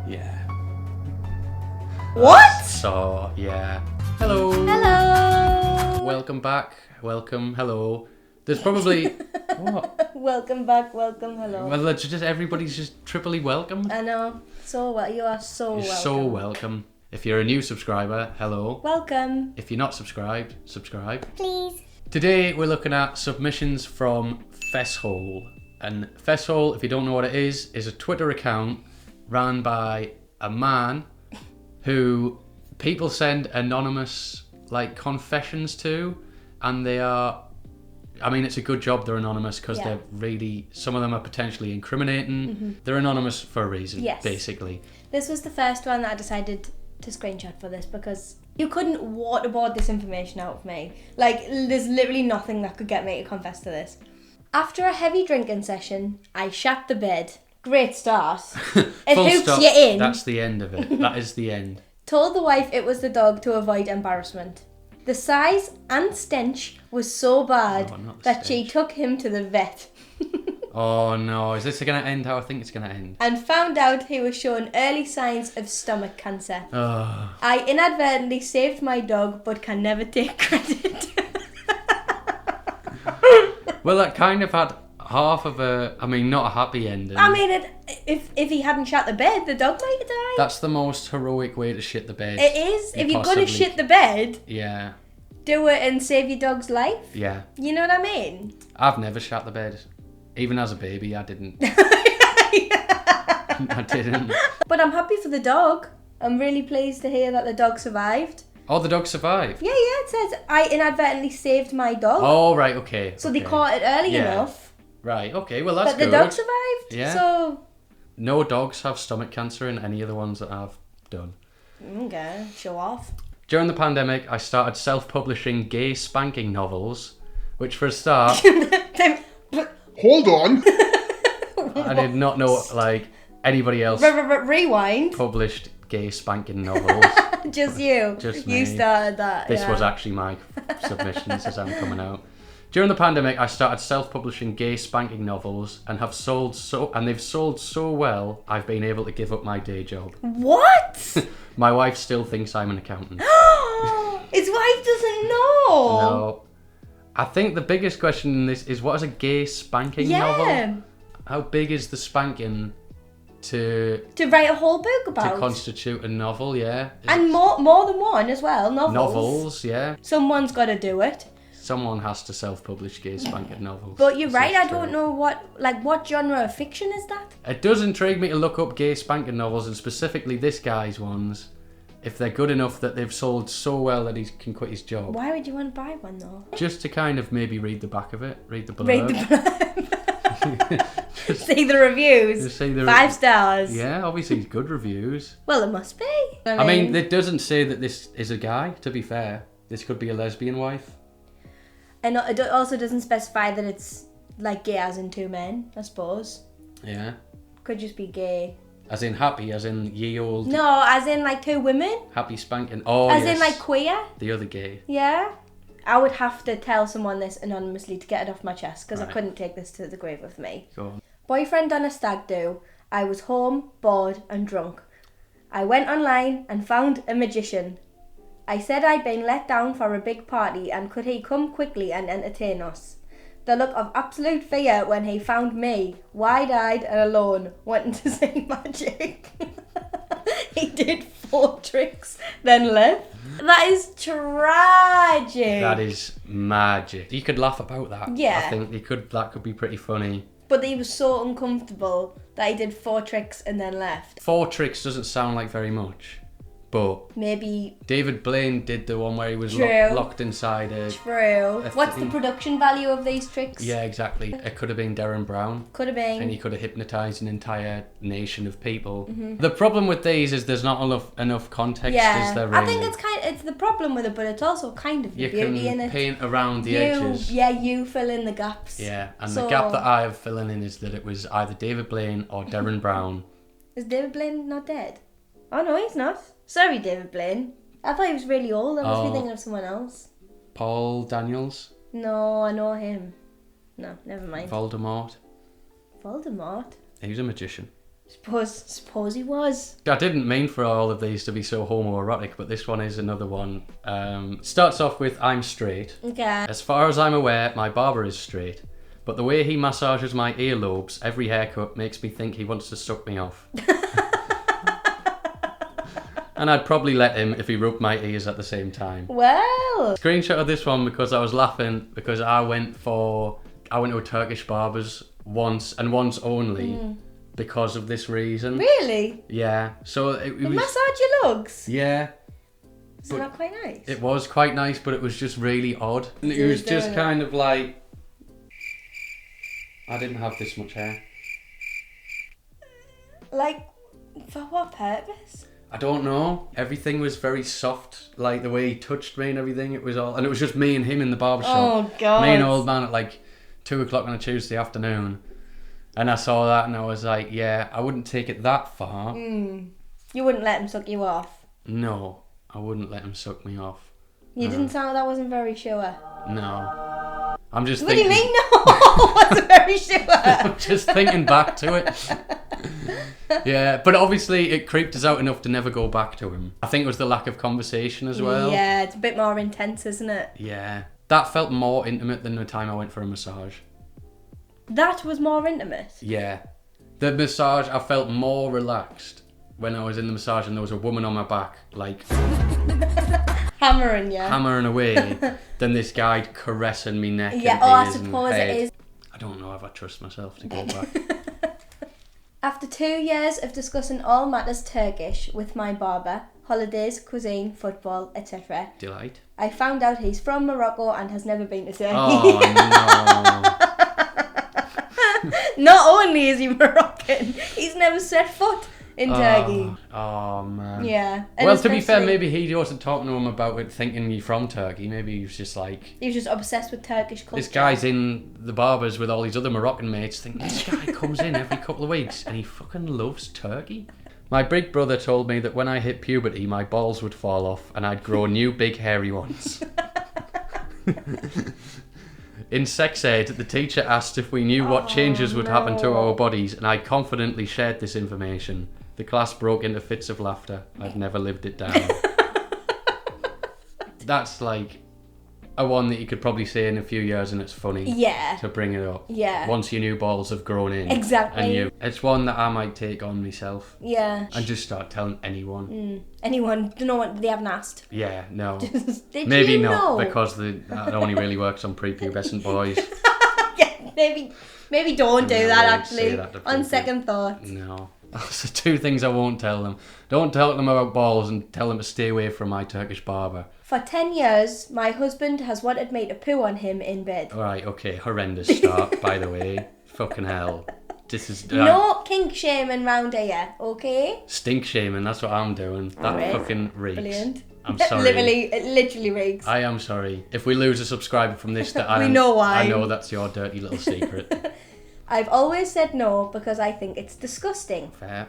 Yeah. What? So, yeah. Hello. Hello. Welcome back. Welcome. Hello. There's probably... What? Welcome back. Welcome. Hello. Well, it's just everybody's just triply welcome. I know. So well. You are so You're welcome. so welcome. If you're a new subscriber, hello. Welcome. If you're not subscribed, subscribe. Please. Today we're looking at submissions from Fesshole. And Fesshole, if you don't know what it is a Twitter account ran by a man who people send anonymous confessions to, and they are, I mean, it's a good job they're anonymous because they're really, some of them are potentially incriminating. Mm-hmm. They're anonymous for a reason, Yes. basically. This was the first one that I decided to screenshot for this because you couldn't waterboard this information out of me. There's literally nothing that could get me to confess to this. After a heavy drinking session, I shat the bed. Great start. It Full hooks stop. you in. That's the end of it. That is the end. Told the wife it was the dog to avoid embarrassment. The size and stench was so bad not the that she stench. took him to the vet. Oh no, is this going to end how I think it's going to end? And found out he was showing early signs of stomach cancer. Oh. I inadvertently saved my dog but can never take credit. Well, that kind of had half of not a happy ending. I mean, if he hadn't shot the bed, the dog might have died. That's the most heroic way to shit the bed. It is. you If you're going to possibly- shit the bed, Yeah, do it and save your dog's life. yeah. You know what I mean? I've never shat the bed. Even as a baby, I didn't. I didn't. But I'm happy for the dog. I'm really pleased to hear that the dog survived. Oh, the dog survived? Yeah, it says, I inadvertently saved my dog. Oh, right, okay. So they okay. caught it early Yeah. enough. Right, okay, well that's But the good. dog survived. Yeah. So, No dogs have stomach cancer in any of the ones that I've done. okay, show off. During the pandemic, I started self-publishing gay spanking novels, which for a start, Hold on. I did not know, anybody else Rewind. published gay spanking novels. Just you. Just You me. started that. This yeah. was actually my submissions as I'm coming out. During the pandemic, I started self-publishing gay spanking novels and they've sold so well, I've been able to give up my day job. What? My wife still thinks I'm an accountant. His wife doesn't know. No. I think the biggest question in this is, what is a gay spanking novel? How big is the spanking to write a whole book about. constitute a novel, yeah? And more than one as well, novels. Novels, yeah. Someone's got to do it. Someone has to self-publish gay spanking novels. But you're This right, is I true. don't know what genre of fiction is that? It does intrigue me to look up gay spanking novels, and specifically this guy's ones, if they're good enough that they've sold so well that he can quit his job. Why would you want to buy one though? Just to kind of maybe read the back of it, read the blurb. Read the See the reviews. Just see the 5 stars. Yeah, obviously good reviews. Well, it must be. I mean, it doesn't say that this is a guy, to be fair. This could be a lesbian wife. and it also doesn't specify that it's gay as in 2 men, I suppose. Yeah. Could just be gay. As in happy, as in ye old No, as in 2 women. happy spanking. Oh, As yes. in queer. The other gay. Yeah. I would have to tell someone this anonymously to get it off my chest because I Right. couldn't take this to the grave with me. Go on. Boyfriend on a stag do. I was home, bored and drunk. I went online and found a magician. I said I'd been let down for a big party and could he come quickly and entertain us. The look of absolute fear when he found me, wide-eyed and alone, wanting to see magic. He did 4 tricks, then left. That is tragic. That is magic. You could laugh about that. Yeah. I think that could be pretty funny. But he was so uncomfortable that he did 4 tricks and then left. 4 tricks doesn't sound like very much, but Maybe David Blaine did the one where he was True. locked inside a... true. What's the thing. production value of these tricks? Yeah, exactly. It could have been Darren Brown. Could have been. And he could have hypnotised an entire nation of people. Mm-hmm. The problem with these is there's not enough context, is there really? I think it's the problem with it, but it's also kind of the You beauty in can it. paint around the edges. You fill in the gaps. Yeah, and So- the gap that I have filling in is that it was either David Blaine or Darren Brown. Is David Blaine not dead? Oh no, he's not. Sorry, David Blaine. I thought he was really old. I must be Oh. thinking of someone else. Paul Daniels, No, I know him. No, never mind. Voldemort. Voldemort? He was a magician. Suppose he was. I didn't mean for all of these to be so homoerotic, but this one is another one. Starts off with, I'm straight. Okay. As far as I'm aware, my barber is straight. But the way he massages my earlobes every haircut makes me think he wants to suck me off. And I'd probably let him if he rubbed my ears at the same time. Well. Screenshot of this one because I was laughing because I went to a Turkish barber's once and once only because of this reason. Really? Yeah. So it was... Massage your lugs? Yeah. Isn't that quite nice? It was quite nice, but it was just really odd. And it was just kind of like... I didn't have this much hair. Like, for what purpose? I don't know. Everything was very soft, like the way he touched me and everything. It was all... And it was just me and him in the barber shop. Oh, God. Me and old man at like 2 o'clock on a Tuesday afternoon. And I saw that and I was like, yeah, I wouldn't take it that far. You wouldn't let him suck you off? No, I wouldn't let him suck me off. You didn't sound... That wasn't very sure. No. I'm just What thinking... do you mean, no? I wasn't very sure. I'm just thinking back to it. Yeah, but obviously it creeped us out enough to never go back to him. I think it was the lack of conversation as well. Yeah, it's a bit more intense, isn't it? Yeah. That felt more intimate than the time I went for a massage. That was more intimate? Yeah. The massage, I felt more relaxed when I was in the massage and there was a woman on my back, like... Hammering you. hammering away than this guy caressing me neck Yeah, and I ears and suppose head. it is. I don't know if I trust myself to go back. After 2 years of discussing all matters Turkish with my barber, holidays, cuisine, football, etc., Delight. I found out he's from Morocco and has never been to Turkey. Oh, no. Not only is he Moroccan, he's never set foot in Turkey. Oh, man. Yeah. Well, to be fair, especially- maybe he wasn't talking to him about it thinking you're from Turkey. Maybe he was just like... He was just obsessed with Turkish culture. This guy's in the barbers with all these other Moroccan mates thinking this guy comes in every couple of weeks and he fucking loves Turkey. My big brother told me that when I hit puberty, my balls would fall off and I'd grow new big hairy ones. In sex ed, the teacher asked if we knew what changes would happen to our bodies, and I confidently shared this information. The class broke into fits of laughter. I've never lived it down. That's like a one that you could probably say in a few years and it's funny. Yeah. To bring it up. Yeah. Once your new balls have grown in. Exactly. It's one that I might take on myself. Yeah. And just start telling anyone. Anyone, don't know what they haven't asked. Yeah, no. Did Maybe you not, know? because it only really works on prepubescent boys. Yeah, maybe don't do No, that I won't say actually. that to On people. second thought. No. Those are two things I won't tell them. Don't tell them about balls and tell them to stay away from my Turkish barber. For 10 years, my husband has wanted me to poo on him in bed. Alright, okay, horrendous start, by the way. Fucking hell. This is... No kink shaming round here, okay? Stink shaming, that's what I'm doing. That Right. fucking reeks. Brilliant. I'm sorry. It literally reeks. I am sorry. If we lose a subscriber from this, We know why. I know that's your dirty little secret. I've always said no because I think it's disgusting. Fair.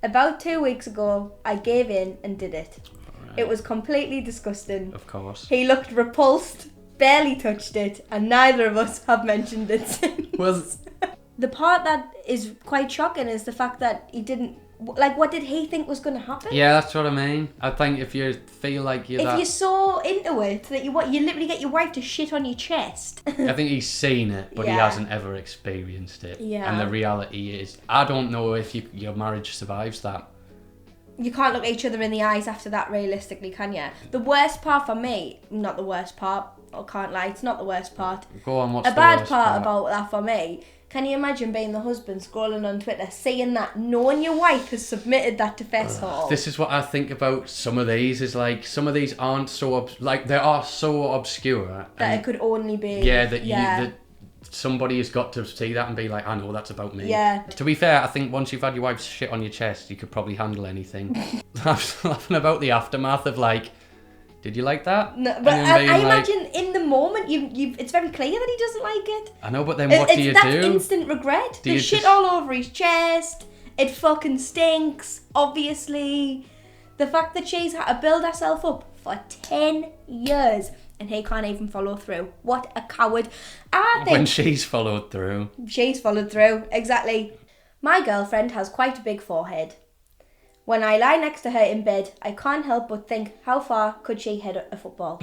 About 2 weeks ago, I gave in and did it. Alright. It was completely disgusting. Of course. He looked repulsed, barely touched it, and neither of us have mentioned it since. Well, The part that is quite shocking is the fact that he didn't... Like, what did he think was going to happen? yeah, that's what I mean. I think if you feel like you're If that... you're so into it that you literally get your wife to shit on your chest. I think he's seen it, but he Yeah. hasn't ever experienced it. Yeah. And the reality is, I don't know if your marriage survives that. You can't look at each other in the eyes after that, realistically, can you? The worst part for me, not the worst part, I can't lie, it's not the worst part. Go on, what's A the bad worst part about that for me, can you imagine being the husband scrolling on Twitter, seeing that, knowing your wife has submitted that to Fesshole? This is what I think about some of these, is like, some of these aren't so, they are so obscure. That and it could only be... yeah, that somebody has got to see that and be like, I know that's about me. Yeah. To be fair, I think once you've had your wife's shit on your chest, you could probably handle anything. I was laughing about the aftermath of like, did you like that? No, And but then I being like, imagine in the moment, it's very clear that he doesn't like it. I know, but then what do you That's do? instant regret. Do you There's shit just- all over his chest. It fucking stinks, obviously. The fact that she's had to build herself up for 10 years and he can't even follow through. What a coward. I think When she's followed through. she's followed through, exactly. My girlfriend has quite a big forehead. When I lie next to her in bed, I can't help but think, how far could she hit a football?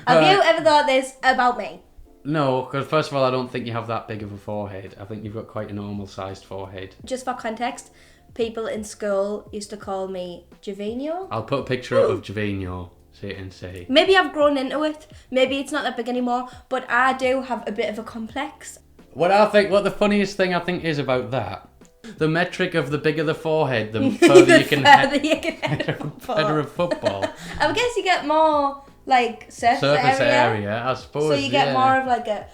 Have you ever thought this about me? No, because first of all, I don't think you have that big of a forehead. I think you've got quite a normal-sized forehead. Just for context, people in school used to call me Jovino. I'll put a picture up of Jovino, so you can see. Maybe I've grown into it. Maybe it's not that big anymore, but I do have a bit of a complex. What the funniest thing I think is about that, the metric of the bigger the forehead, the further you can head a football. I guess you get more like surface area, I suppose. So you get more of like a,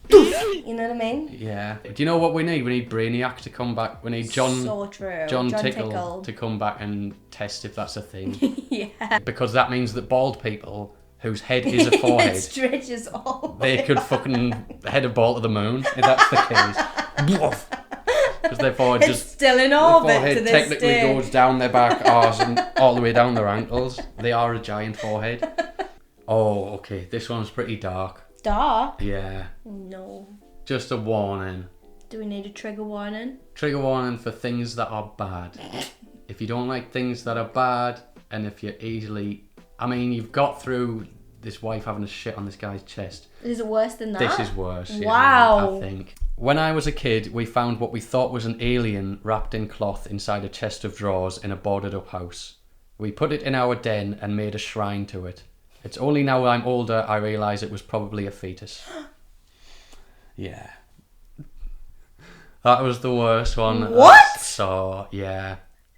you know what I mean? Yeah. Do you know what we need? We need Brainiac to come back. We need John Tickle to come back and test if that's a thing. Yeah. Because that means that bald people whose head is a forehead, it stretches all. They could fucking head a ball to the moon if that's the case. Because their forehead just still in orbit forehead to this technically day. goes down their back arse and all the way down their ankles. They are a giant forehead. Oh, okay. This one's pretty dark. Dark? Yeah. No. Just a warning. Do we need a trigger warning? Trigger warning for things that are bad. If you don't like things that are bad, and if you're easily... I mean, you've got through this wife having a shit on this guy's chest. Is it worse than that? This is worse. Wow. Yeah, I think. When I was a kid, we found what we thought was an alien wrapped in cloth inside a chest of drawers in a boarded up house. We put it in our den and made a shrine to it. It's only now I'm older I realise it was probably a fetus. Yeah. That was the worst one. What? So, yeah.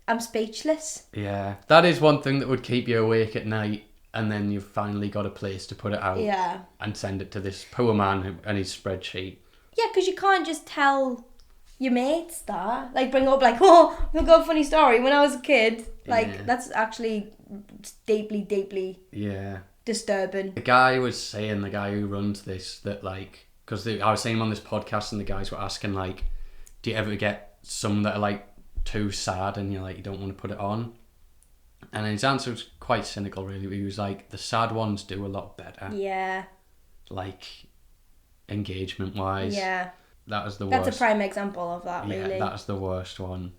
I'm speechless. Yeah. That is one thing that would keep you awake at night, and then you've finally got a place to put it out. Yeah. And send it to this poor man and his spreadsheet. Yeah, because you can't just tell your mates that. Like, bring up, like, oh, I've got a funny story. When I was a kid, like, that's actually deeply, deeply disturbing. The guy was saying, the guy who runs this, that, like, because I was saying him on this podcast, and the guys were asking, like, do you ever get some that are, like, too sad and you're like, you don't want to put it on? And his answer was quite cynical, really. He was like, the sad ones do a lot better. Yeah. Like, engagement-wise. Yeah. That was the worst. That's a prime example of that, really. Yeah, that's the worst one.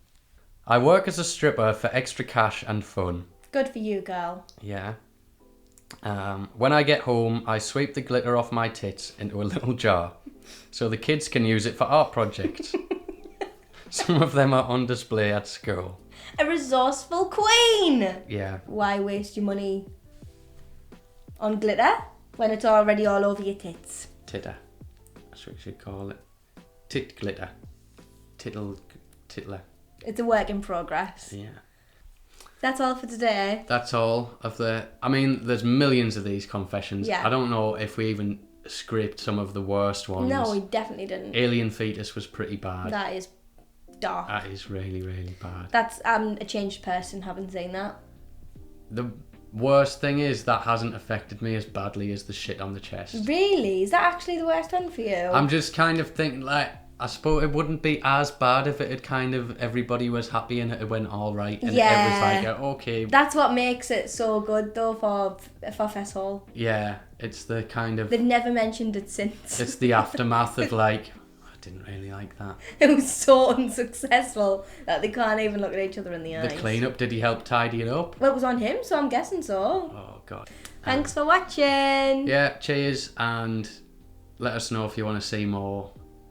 I work as a stripper for extra cash and fun. Good for you, girl. Yeah. When I get home, I sweep the glitter off my tits into a little jar so the kids can use it for art projects. Some of them are on display at school. A resourceful queen! Yeah. Why waste your money on glitter when it's already all over your tits? Titter. That's what you should call it. Tit glitter. Tittler. It's a work in progress. Yeah. That's all for today. That's all of the... I mean, there's millions of these confessions. Yeah. I don't know if we even scraped some of the worst ones. No, we definitely didn't. Alien fetus was pretty bad. That is dark. That is really, really bad. That's a changed person having seen that. The worst thing is that hasn't affected me as badly as the shit on the chest. Really? Is that actually the worst one for you? I'm just kind of thinking, like, I suppose it wouldn't be as bad if it had kind of, everybody was happy and it went all right. And it was like, okay. That's what makes it so good, though, for Fesshole. Yeah, it's the kind of... They've never mentioned it since. It's the aftermath of, like, I didn't really like that. It was so unsuccessful that they can't even look at each other in the eyes. The cleanup, did he help tidy it up? Well, it was on him, so I'm guessing so. Oh, God. Thanks for watching. Yeah, cheers, and let us know if you want to see more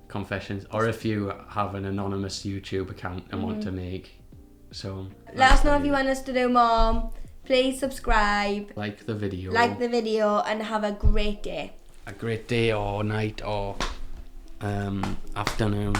confessions, or if you have an anonymous YouTube account and want to make some. Let us know if you want us to do more. Please subscribe. Like the video. And have a great day. A great day or night or afternoon.